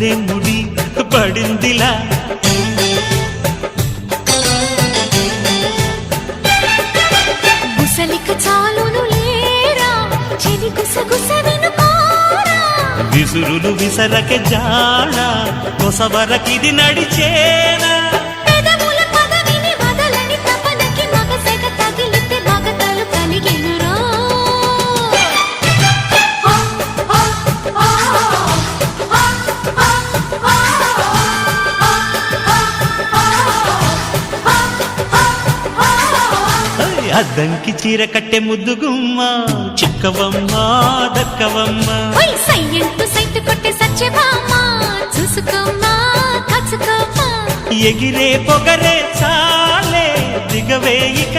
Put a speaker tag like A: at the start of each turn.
A: మల్లె ముడి పడిందిలా
B: గుసలిక చాలును లేరా చెలి గుసగుస వినుకోరా
A: విసురులు విసరక జాడ కొసవరకిది నడిచేనా
B: పెదవుల పదవిని వదలని తపనకి మగసెగ తగిలితే మగతలు కలిగెనురా
A: అద్దంకి చీర కట్టె ముద్దుగుమ్మ చిక్కవమ్మ దక్కవమ్మ
B: సయ్యంటూ సైతు కొట్టే సత్యభామా చూసుకోమ్మా కాచుకోమ్మా
A: ఎగిరే పొగరే చాలే దిగవే ఇక